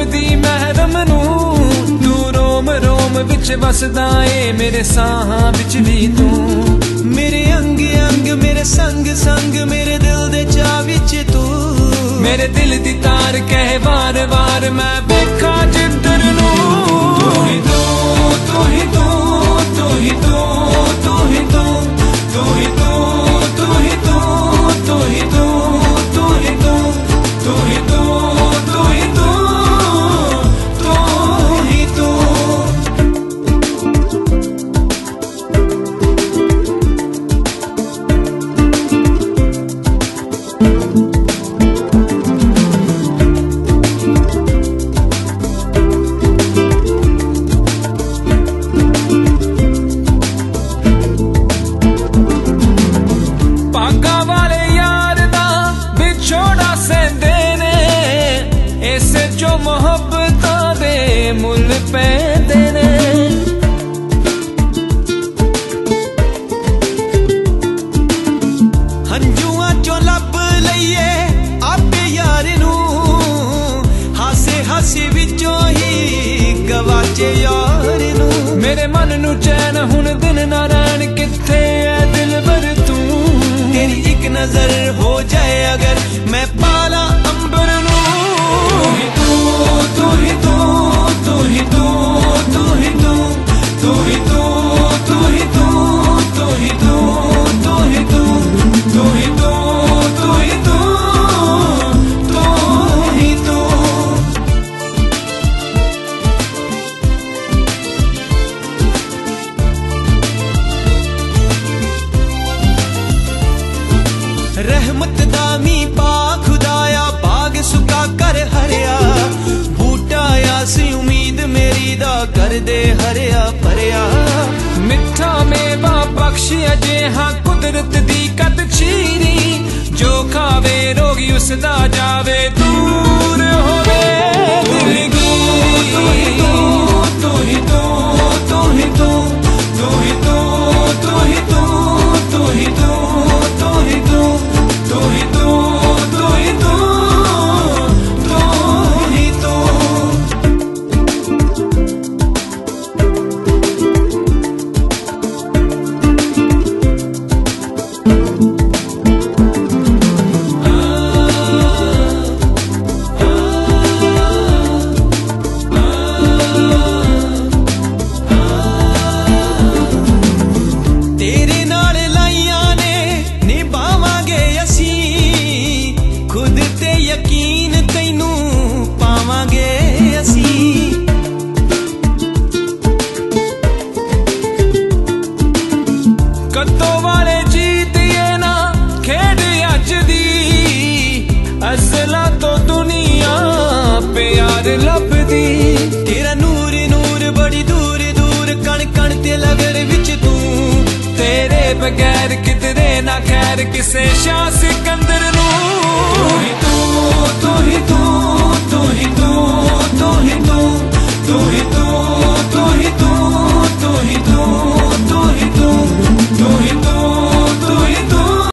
लभदी महरम नू तू रोम रोम विच वसदा ए मेरे साहां विच भी तू मेरे अंग अंग मेरे संग संग मेरे दिल दे चा विच तू मेरे दिल दी तार कहे वार वार मैं वेखा जिधर नू तू ही तू तू ही तू तू ही तू तू ही तू तू ही तू तू ही तू तू ही तू तू ही तू तू ही तू तू ही तू तू ही तू मोहब्बतां दे मुल पैंदे ने हंजुआं चों लभ लईए आपे यार नू हासे हासे विचों ही गवाचे यार नू मेरे मन नू चैन हुण दिन ना रैन किथे ऐ दिलबर तू तेरी एक नजर हो जाए अगर मैं पाला अंबर नू तू ही तू तू ही तू तू ही तू तू ही तू तू ही तू तू ही तू तू ही तू तू ही तू तू ही तू तू ही तू तू ही तू रहमत दामी पा खुदाया बाग सुका कर हरिया बूटा आसी उम्मीद मेरी दा कर दे हरिया भरिया मिठा मेवा बख्श अजे हाँ कुदरत दी कद चीरी जो खावे रोगी उसदा जावे दूर होवे दिल गी तू ही तू तू ही तू तू ही तू तू ही तू तू ही तू तू ही तू तू ही तू तू ही तू तू ही तू तू ही तू तेरे नाल लाइयां ने निभावांगे असीं खुद ते यकीन तैनू पावांगे असीं कद्दों वाले जीतिए ना खेड अज दी असला तो दुनिया प्यार लभदी तेरा नूर नूर बड़ी दूर दूर कण कण ते लगन विच तू तेरे बगैर किधरे ना खैर किसे शाह सिकंदर नू तू ही तू तू ही तू तू ही